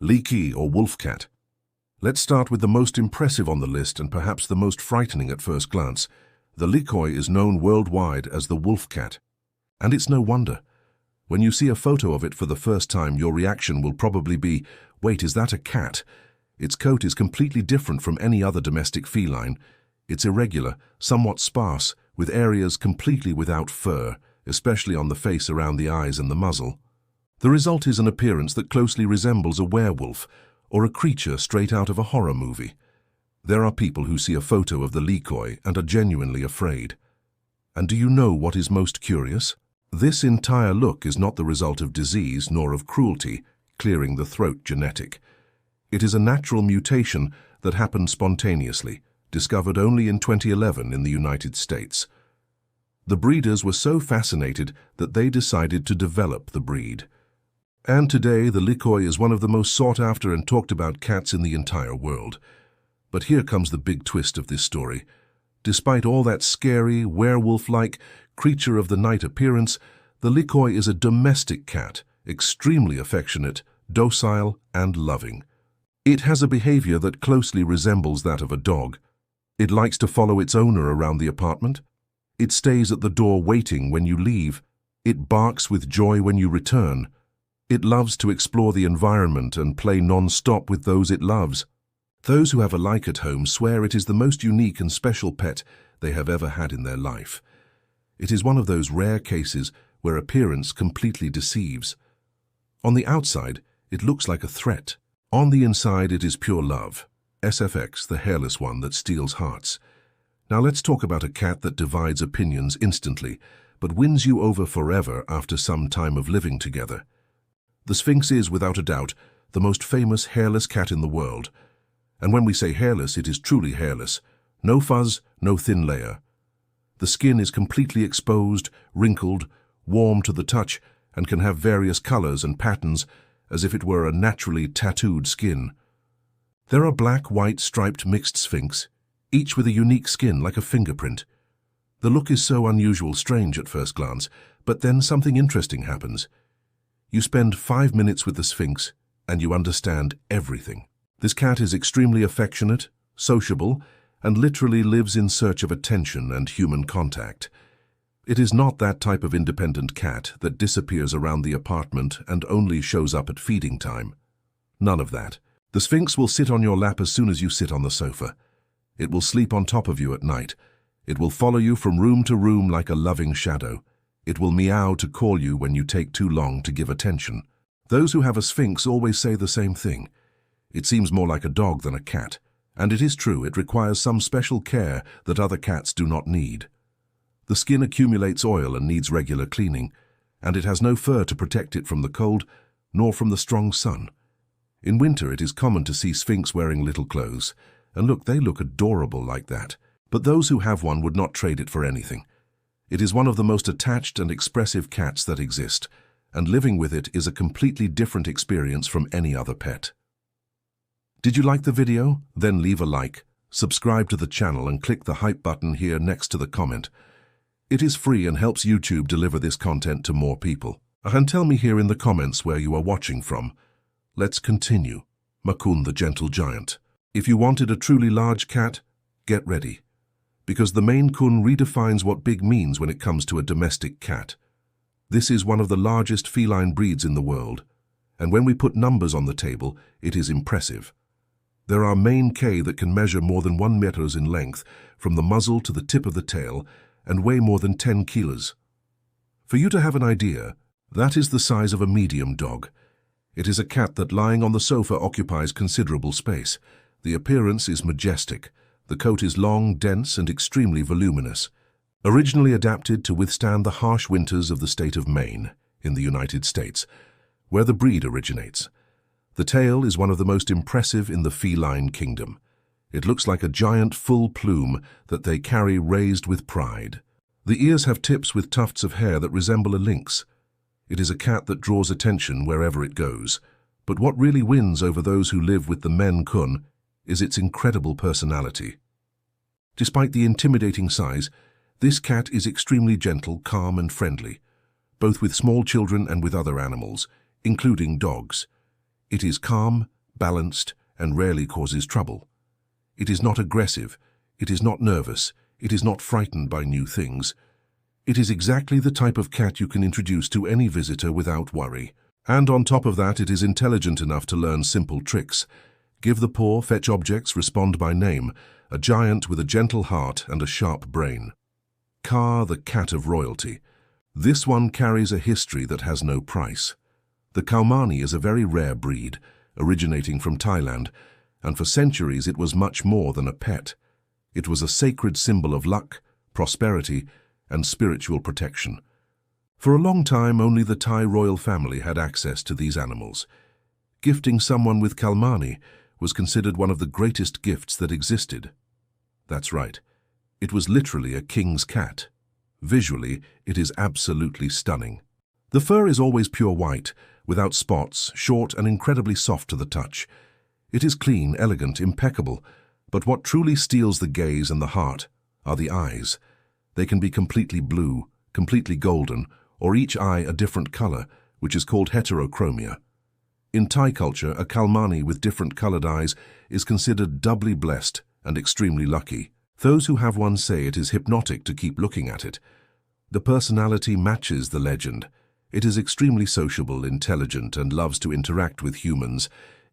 Leaky or wolf cat. Let's start with the most impressive on the list and perhaps the most frightening at first glance. The Leaky is known worldwide as the wolf cat. And it's no wonder. When you see a photo of it for the first time, your reaction will probably be, wait, is that a cat? Its coat is completely different from any other domestic feline. It's irregular, somewhat sparse, with areas completely without fur, especially on the face around the eyes and the muzzle. The result is an appearance that closely resembles a werewolf or a creature straight out of a horror movie. There are people who see a photo of the Leaky and are genuinely afraid. And do you know what is most curious? This entire look is not the result of disease nor of cruelty, clearing the throat genetic. It is a natural mutation that happened spontaneously, discovered only in 2011 in the United States. The breeders were so fascinated that they decided to develop the breed. And today, the Leaky is one of the most sought after and talked about cats in the entire world. But here comes the big twist of this story. Despite all that scary, werewolf-like, creature of the night appearance, the Leaky is a domestic cat, extremely affectionate, docile, and loving. It has a behavior that closely resembles that of a dog. It likes to follow its owner around the apartment. It stays at the door waiting when you leave. It barks with joy when you return. It loves to explore the environment and play non-stop with those it loves. Those who have a Leaky at home swear it is the most unique and special pet they have ever had in their life. It is one of those rare cases where appearance completely deceives. On the outside, it looks like a threat. On the inside, it is pure love. SFX, the hairless one that steals hearts. Now let's talk about a cat that divides opinions instantly, but wins you over forever after some time of living together. The Sphinx is, without a doubt, the most famous hairless cat in the world. And when we say hairless, it is truly hairless. No fuzz, no thin layer. The skin is completely exposed, wrinkled, warm to the touch, and can have various colors and patterns as if it were a naturally tattooed skin. There are black, white, striped mixed Sphinx, each with a unique skin like a fingerprint. The look is so unusual, strange at first glance, but then something interesting happens. You spend 5 minutes with the Sphinx, and you understand everything. This cat is extremely affectionate, sociable, and literally lives in search of attention and human contact. It is not that type of independent cat that disappears around the apartment and only shows up at feeding time. None of that. The Sphinx will sit on your lap as soon as you sit on the sofa. It will sleep on top of you at night. It will follow you from room to room like a loving shadow. It will meow to call you when you take too long to give attention. Those who have a Sphinx always say the same thing. It seems more like a dog than a cat. And it is true, it requires some special care that other cats do not need. The skin accumulates oil and needs regular cleaning, and it has no fur to protect it from the cold, nor from the strong sun. In winter, it is common to see Sphinx wearing little clothes, and look, they look adorable like that. But those who have one would not trade it for anything. It is one of the most attached and expressive cats that exist, and living with it is a completely different experience from any other pet. Did you like the video? Then leave a like, subscribe to the channel and click the hype button here next to the comment. It is free and helps YouTube deliver this content to more people. And tell me here in the comments where you are watching from. Let's continue. Makun the gentle giant. If you wanted a truly large cat, get ready. Because the Maine Coon redefines what big means when it comes to a domestic cat. This is one of the largest feline breeds in the world, and when we put numbers on the table, it is impressive. There are Maine K that can measure more than 1 meter in length, from the muzzle to the tip of the tail, and weigh more than 10 kilos. For you to have an idea, that is the size of a medium dog. It is a cat that lying on the sofa occupies considerable space. The appearance is majestic. The coat is long, dense, and extremely voluminous. Originally adapted to withstand the harsh winters of the state of Maine, in the United States, where the breed originates. The tail is one of the most impressive in the feline kingdom. It looks like a giant full plume that they carry raised with pride. The ears have tips with tufts of hair that resemble a lynx. It is a cat that draws attention wherever it goes. But what really wins over those who live with the Maine Coon is its incredible personality. Despite the intimidating size, this cat is extremely gentle, calm, and friendly, both with small children and with other animals, including dogs. It is calm, balanced, and rarely causes trouble. It is not aggressive, it is not nervous, it is not frightened by new things. It is exactly the type of cat you can introduce to any visitor without worry. And on top of that, it is intelligent enough to learn simple tricks. Give the paw, fetch objects, respond by name, a giant with a gentle heart and a sharp brain. Car, the cat of royalty. This one carries a history that has no price. The Kaumani is a very rare breed, originating from Thailand, and for centuries it was much more than a pet. It was a sacred symbol of luck, prosperity, and spiritual protection. For a long time, only the Thai royal family had access to these animals. Gifting someone with Kaumani was considered one of the greatest gifts that existed. That's right. It was literally a king's cat. Visually, it is absolutely stunning. The fur is always pure white, without spots, short and incredibly soft to the touch. It is clean, elegant, impeccable, but what truly steals the gaze and the heart are the eyes. They can be completely blue, completely golden, or each eye a different color, which is called heterochromia. In Thai culture, a Kaumani with different colored eyes is considered doubly blessed and extremely lucky. Those who have one say it is hypnotic to keep looking at it. The personality matches the legend. It is extremely sociable, intelligent, and loves to interact with humans.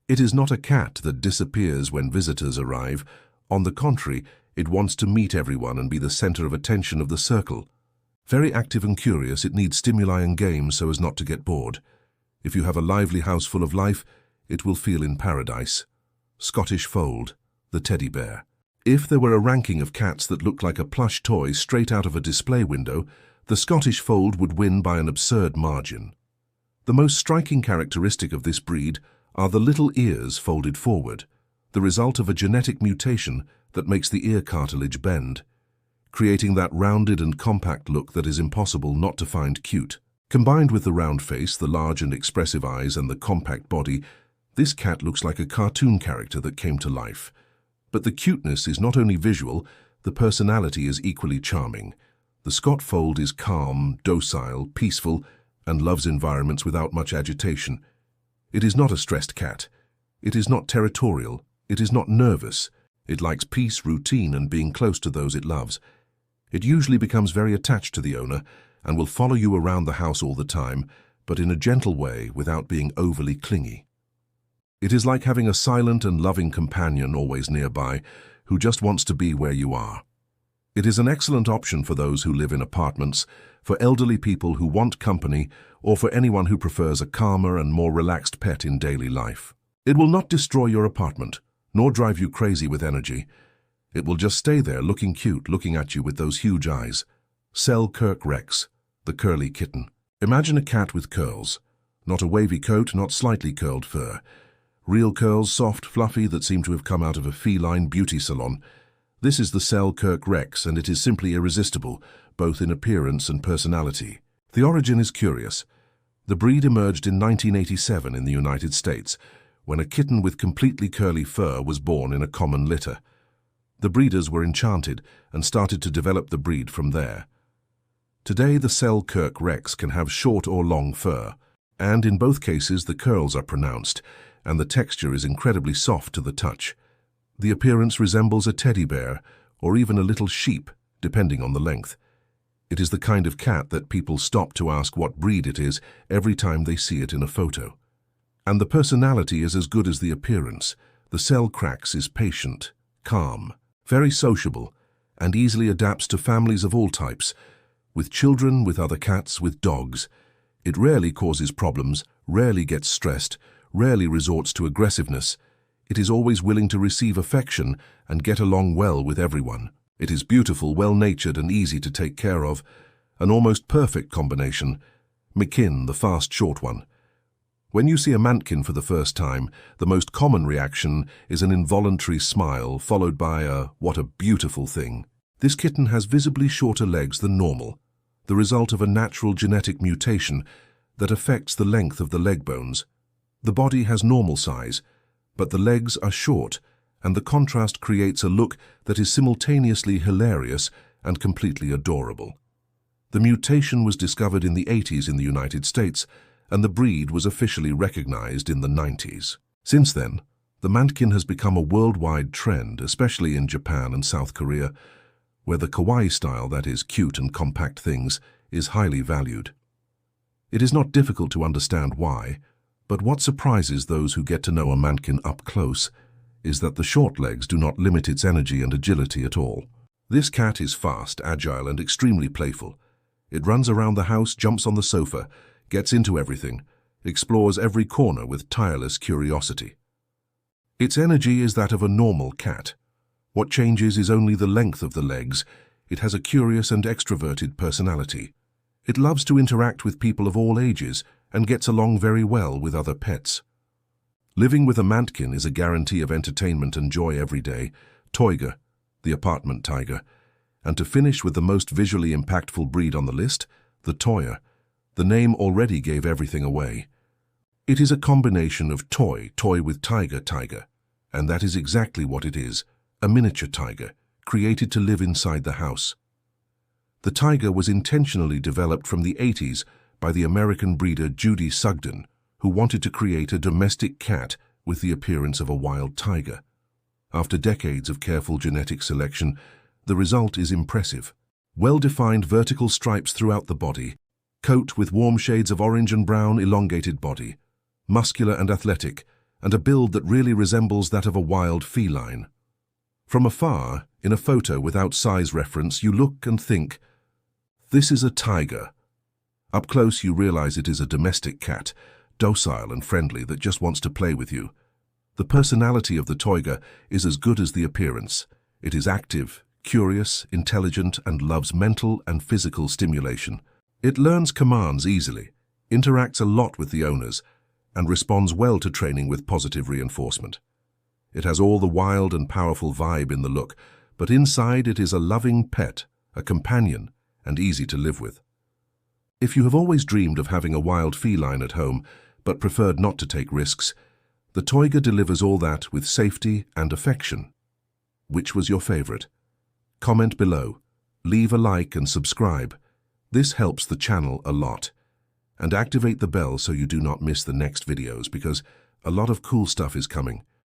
It is not a cat that disappears when visitors arrive. On the contrary, it wants to meet everyone and be the center of attention of the circle. Very active and curious, it needs stimuli and games so as not to get bored. If you have a lively house full of life, it will feel in paradise. Scottish Fold, the teddy bear. If there were a ranking of cats that looked like a plush toy straight out of a display window, the Scottish Fold would win by an absurd margin. The most striking characteristic of this breed are the little ears folded forward, the result of a genetic mutation that makes the ear cartilage bend, creating that rounded and compact look that is impossible not to find cute. Combined with the round face, the large and expressive eyes, and the compact body, this cat looks like a cartoon character that came to life. But the cuteness is not only visual, the personality is equally charming. The Scott Fold is calm, docile, peaceful, and loves environments without much agitation. It is not a stressed cat. It is not territorial. It is not nervous. It likes peace, routine, and being close to those it loves. It usually becomes very attached to the owner and will follow you around the house all the time, but in a gentle way without being overly clingy. It is like having a silent and loving companion always nearby who just wants to be where you are. It is an excellent option for those who live in apartments, for elderly people who want company, or for anyone who prefers a calmer and more relaxed pet in daily life. It will not destroy your apartment, nor drive you crazy with energy. It will just stay there looking cute, looking at you with those huge eyes. Selkirk Rex, the curly kitten. Imagine a cat with curls. Not a wavy coat, not slightly curled fur. Real curls, soft, fluffy, that seem to have come out of a feline beauty salon. This is the Selkirk Rex, and it is simply irresistible, both in appearance and personality. The origin is curious. The breed emerged in 1987 in the United States, when a kitten with completely curly fur was born in a common litter. The breeders were enchanted and started to develop the breed from there. Today, the Selkirk Rex can have short or long fur, and in both cases the curls are pronounced, and the texture is incredibly soft to the touch. The appearance resembles a teddy bear or even a little sheep, depending on the length. It is the kind of cat that people stop to ask what breed it is every time they see it in a photo. And the personality is as good as the appearance. The Selkirk is patient, calm, very sociable, and easily adapts to families of all types, with children, with other cats, with dogs. It rarely causes problems, rarely gets stressed, rarely resorts to aggressiveness. It is always willing to receive affection and get along well with everyone. It is beautiful, well-natured, and easy to take care of. An almost perfect combination. Mantkin, the fast, short one. When you see a Mantkin for the first time, the most common reaction is an involuntary smile, followed by a "what a beautiful thing." This kitten has visibly shorter legs than normal, the result of a natural genetic mutation that affects the length of the leg bones. The body has normal size, but the legs are short, and the contrast creates a look that is simultaneously hilarious and completely adorable. The mutation was discovered in the 80s in the United States, and the breed was officially recognized in the 90s. Since then, The Mantkin has become a worldwide trend, especially in Japan and South Korea, where the kawaii style, that is, cute and compact things, is highly valued. It is not difficult to understand why, but what surprises those who get to know a Mantkin up close is that the short legs do not limit its energy and agility at all. This cat is fast, agile, and extremely playful. It runs around the house, jumps on the sofa, gets into everything, explores every corner with tireless curiosity. Its energy is that of a normal cat. What changes is only the length of the legs. It has a curious and extroverted personality. It loves to interact with people of all ages and gets along very well with other pets. Living with a Mantkin is a guarantee of entertainment and joy every day. Toiga, the apartment tiger. And to finish with the most visually impactful breed on the list, the Toya. The name already gave everything away. It is a combination of toy with tiger, and that is exactly what it is, a miniature tiger, created to live inside the house. The tiger was intentionally developed from the 80s by the American breeder Judy Sugden, who wanted to create a domestic cat with the appearance of a wild tiger. After decades of careful genetic selection, the result is impressive. Well-defined vertical stripes throughout the body, coat with warm shades of orange and brown, elongated body, muscular and athletic, and a build that really resembles that of a wild feline. From afar, in a photo without size reference, you look and think, this is a tiger. Up close, you realize it is a domestic cat, docile and friendly, that just wants to play with you. The personality of the toiga is as good as the appearance. It is active, curious, intelligent, and loves mental and physical stimulation. It learns commands easily, interacts a lot with the owners, and responds well to training with positive reinforcement. It has all the wild and powerful vibe in the look, but inside it is a loving pet, a companion, and easy to live with. If you have always dreamed of having a wild feline at home, but preferred not to take risks, the toiga delivers all that with safety and affection. Which was your favorite? Comment below, leave a like and subscribe. This helps the channel a lot. And activate the bell so you do not miss the next videos, because a lot of cool stuff is coming.